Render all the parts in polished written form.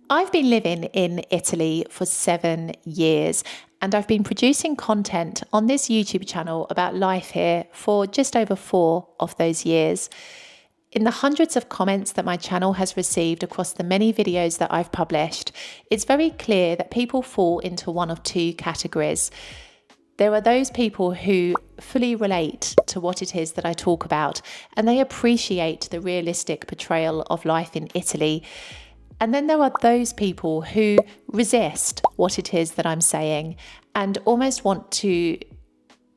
I've been living in Italy for 7 years and I've been producing content on this YouTube channel about life here for just over 4 of those years. In the hundreds of comments that my channel has received across the many videos that I've published, it's very clear that people fall into one of two categories. There are those people who fully relate to what it is that I talk about, and they appreciate the realistic portrayal of life in Italy. And then there are those people who resist what it is that I'm saying and almost want to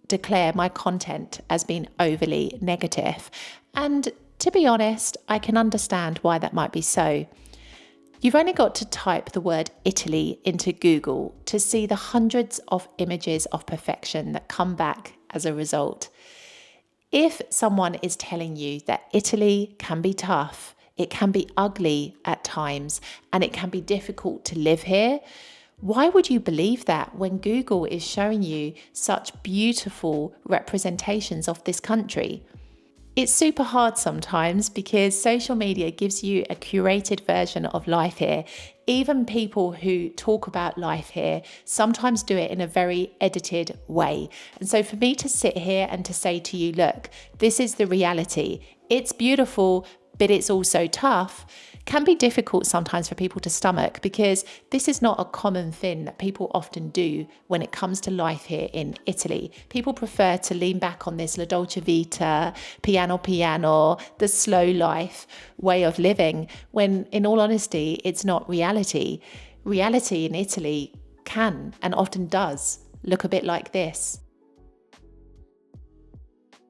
declare my content as being overly negative. And to be honest, I can understand why that might be so. You've only got to type the word Italy into Google to see the hundreds of images of perfection that come back as a result. If someone is telling you that Italy can be tough, it can be ugly at times, and it can be difficult to live here, why would you believe that when Google is showing you such beautiful representations of this country? It's super hard sometimes because social media gives you a curated version of life here. Even people who talk about life here sometimes do it in a very edited way. And so for me to sit here and to say to you, look, this is the reality. It's beautiful, but it's also tough, can be difficult sometimes for people to stomach because this is not a common thing that people often do when it comes to life here in Italy. People prefer to lean back on this La Dolce Vita, piano piano, the slow life way of living, when in all honesty, it's not reality. Reality in Italy can and often does look a bit like this.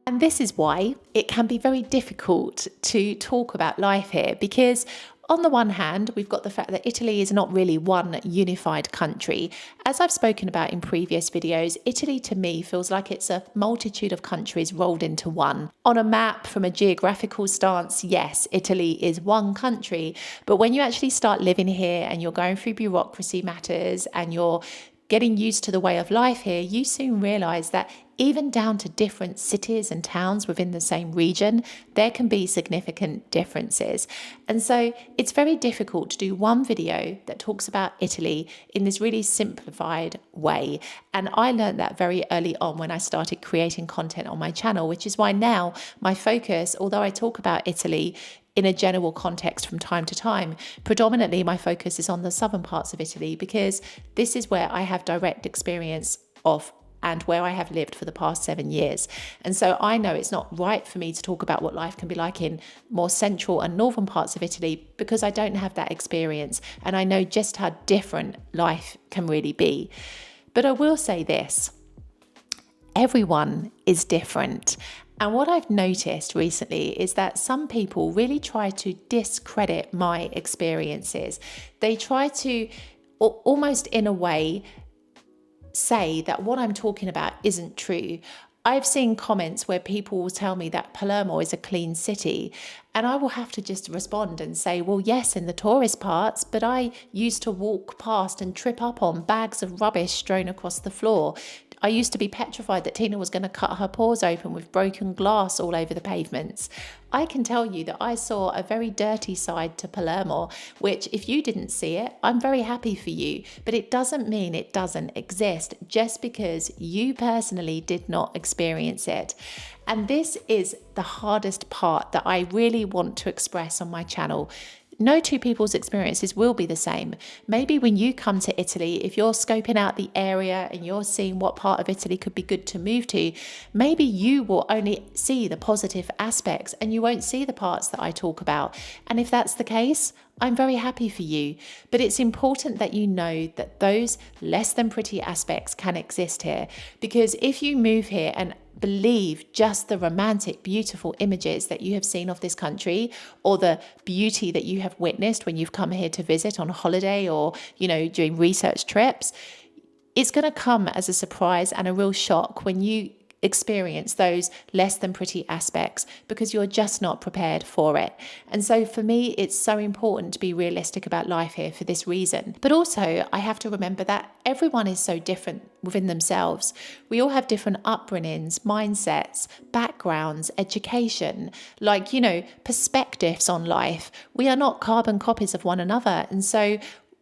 And this is why it can be very difficult to talk about life here because on the one hand, we've got the fact that Italy is not really one unified country. As I've spoken about in previous videos, Italy to me feels like it's a multitude of countries rolled into one. On a map, from a geographical stance, yes, Italy is one country. But when you actually start living here and you're going through bureaucracy matters and you're getting used to the way of life here, you soon realize that even down to different cities and towns within the same region, there can be significant differences. And so it's very difficult to do one video that talks about Italy in this really simplified way. And I learned that very early on when I started creating content on my channel, which is why now my focus, although I talk about Italy in a general context from time to time, predominantly my focus is on the southern parts of Italy because this is where I have direct experience of and where I have lived for the past 7 years. And so I know it's not right for me to talk about what life can be like in more central and northern parts of Italy because I don't have that experience and I know just how different life can really be. But I will say this, everyone is different. And what I've noticed recently is that some people really try to discredit my experiences. They try to almost in a way say that what I'm talking about isn't true. I've seen comments where people will tell me that Palermo is a clean city, and I will have to just respond and say, well, yes, in the tourist parts, but I used to walk past and trip up on bags of rubbish strewn across the floor. I used to be petrified that Tina was going to cut her paws open with broken glass all over the pavements. I can tell you that I saw a very dirty side to Palermo, which if you didn't see it, I'm very happy for you. But it doesn't mean it doesn't exist just because you personally did not experience it. And this is the hardest part that I really want to express on my channel. No two people's experiences will be the same. Maybe when you come to Italy, if you're scoping out the area and you're seeing what part of Italy could be good to move to, maybe you will only see the positive aspects and you won't see the parts that I talk about. And if that's the case, I'm very happy for you. But it's important that you know that those less than pretty aspects can exist here. Because if you move here and believe just the romantic, beautiful images that you have seen of this country or the beauty that you have witnessed when you've come here to visit on holiday or, during research trips, it's going to come as a surprise and a real shock when you experience those less than pretty aspects because you're just not prepared for it. And so for me, it's so important to be realistic about life here for this reason. But also I have to remember that everyone is so different within themselves. We all have different upbringings, mindsets, backgrounds, education, perspectives on life. We are not carbon copies of one another. And so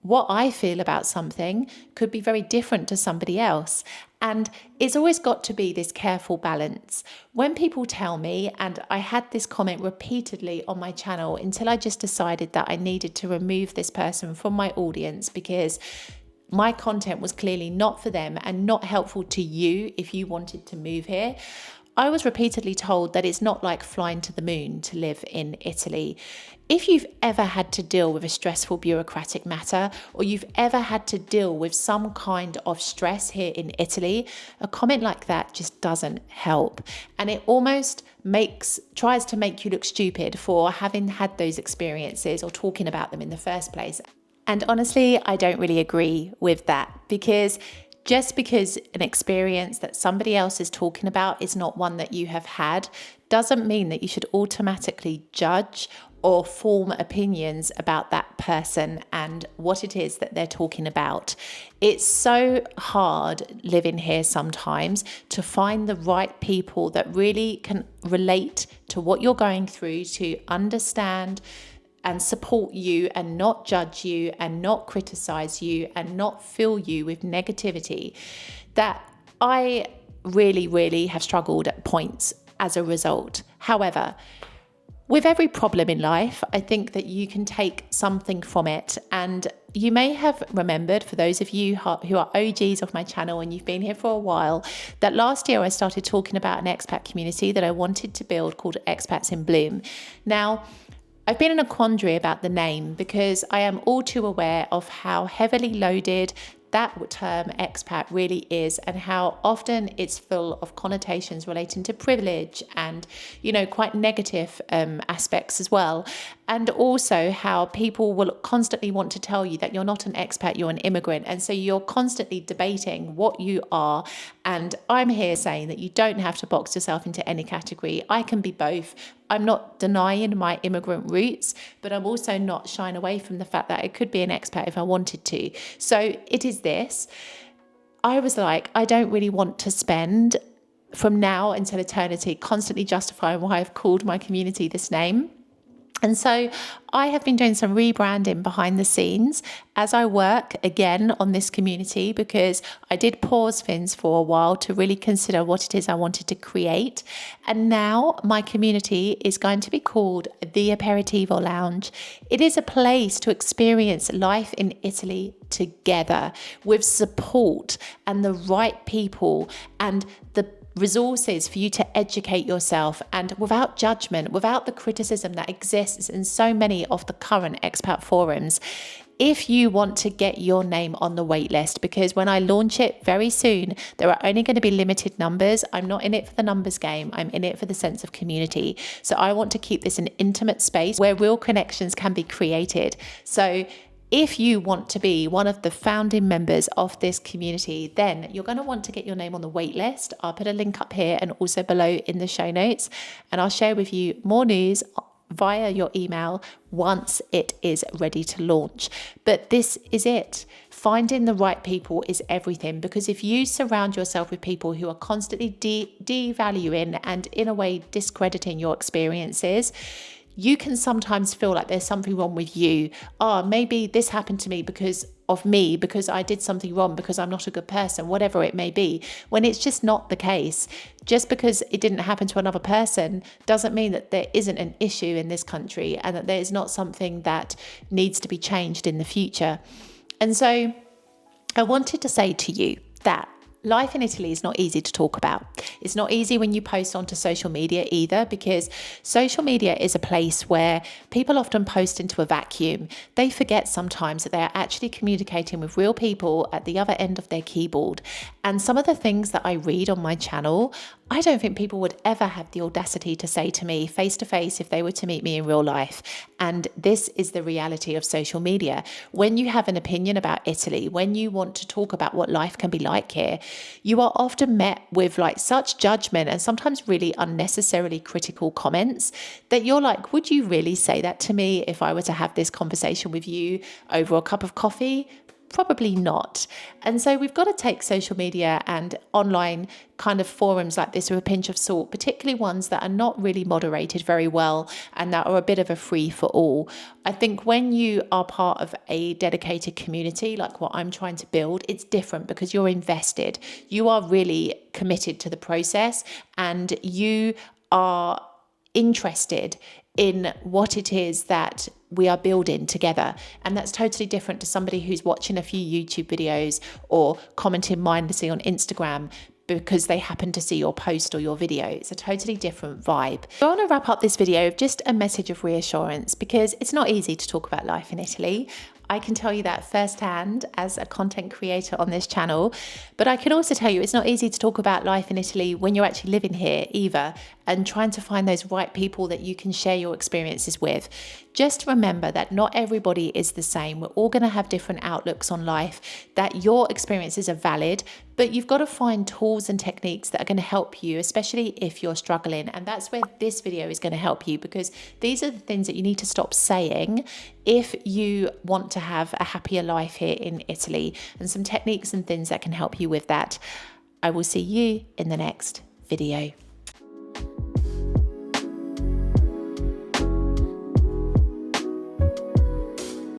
what I feel about something could be very different to somebody else. And it's always got to be this careful balance. When people tell me, and I had this comment repeatedly on my channel until I just decided that I needed to remove this person from my audience because my content was clearly not for them and not helpful to you if you wanted to move here. I was repeatedly told that it's not like flying to the moon to live in Italy. If you've ever had to deal with a stressful bureaucratic matter, or you've ever had to deal with some kind of stress here in Italy, a comment like that just doesn't help. And it almost tries to make you look stupid for having had those experiences or talking about them in the first place. And honestly, I don't really agree with that, because just because an experience that somebody else is talking about is not one that you have had, doesn't mean that you should automatically judge or form opinions about that person and what it is that they're talking about. It's so hard living here sometimes to find the right people that really can relate to what you're going through, to understand and support you and not judge you and not criticize you and not fill you with negativity, that I really, really have struggled at points as a result. However, with every problem in life, I think that you can take something from it. And you may have remembered, for those of you who are OGs of my channel and you've been here for a while, that last year I started talking about an expat community that I wanted to build called Expats in Bloom. Now, I've been in a quandary about the name because I am all too aware of how heavily loaded that term expat really is, and how often it's full of connotations relating to privilege and, quite negative aspects as well. And also how people will constantly want to tell you that you're not an expat, you're an immigrant. And so you're constantly debating what you are. And I'm here saying that you don't have to box yourself into any category. I can be both. I'm not denying my immigrant roots, but I'm also not shying away from the fact that I could be an expat if I wanted to. So it is this. I was like, I don't really want to spend from now until eternity constantly justifying why I've called my community this name. And so I have been doing some rebranding behind the scenes as I work again on this community, because I did pause things for a while to really consider what it is I wanted to create. And now my community is going to be called the Aperitivo Lounge. It is a place to experience life in Italy together with support and the right people and the resources for you to educate yourself, and without judgment, without the criticism that exists in so many of the current expat forums. If you want to get your name on the wait list, because when I launch it very soon, there are only going to be limited numbers. I'm not in it for the numbers game. I'm in it for the sense of community. So I want to keep this an intimate space where real connections can be created. So if you want to be one of the founding members of this community, then you're going to want to get your name on the wait list. I'll put a link up here and also below in the show notes, and I'll share with you more news via your email once it is ready to launch. But this is it. Finding the right people is everything, because if you surround yourself with people who are constantly devaluing and in a way discrediting your experiences, you can sometimes feel like there's something wrong with you. Maybe this happened to me because of me, because I did something wrong, because I'm not a good person, whatever it may be, when it's just not the case. Just because it didn't happen to another person doesn't mean that there isn't an issue in this country and that there is not something that needs to be changed in the future. And so I wanted to say to you that life in Italy is not easy to talk about. It's not easy when you post onto social media either, because social media is a place where people often post into a vacuum. They forget sometimes that they are actually communicating with real people at the other end of their keyboard. And some of the things that I read on my channel, I don't think people would ever have the audacity to say to me face to face if they were to meet me in real life. And this is the reality of social media. When you have an opinion about Italy, when you want to talk about what life can be like here, you are often met with such judgment and sometimes really unnecessarily critical comments that you're like, would you really say that to me if I were to have this conversation with you over a cup of coffee? Probably not. And so we've got to take social media and online kind of forums like this with a pinch of salt, particularly ones that are not really moderated very well and that are a bit of a free for all. I think when you are part of a dedicated community like what I'm trying to build, it's different because you're invested. You are really committed to the process and you are interested in what it is that we are building together. And that's totally different to somebody who's watching a few YouTube videos or commenting mindlessly on Instagram because they happen to see your post or your video. It's a totally different vibe. So I want to wrap up this video with just a message of reassurance because it's not easy to talk about life in Italy. I can tell you that firsthand as a content creator on this channel, but I can also tell you it's not easy to talk about life in Italy when you're actually living here either, and trying to find those right people that you can share your experiences with. Just remember that not everybody is the same. We're all going to have different outlooks on life, that your experiences are valid, but you've got to find tools and techniques that are going to help you, especially if you're struggling. And that's where this video is going to help you, because these are the things that you need to stop saying if you want to have a happier life here in Italy, and some techniques and things that can help you with that. I will see you in the next video.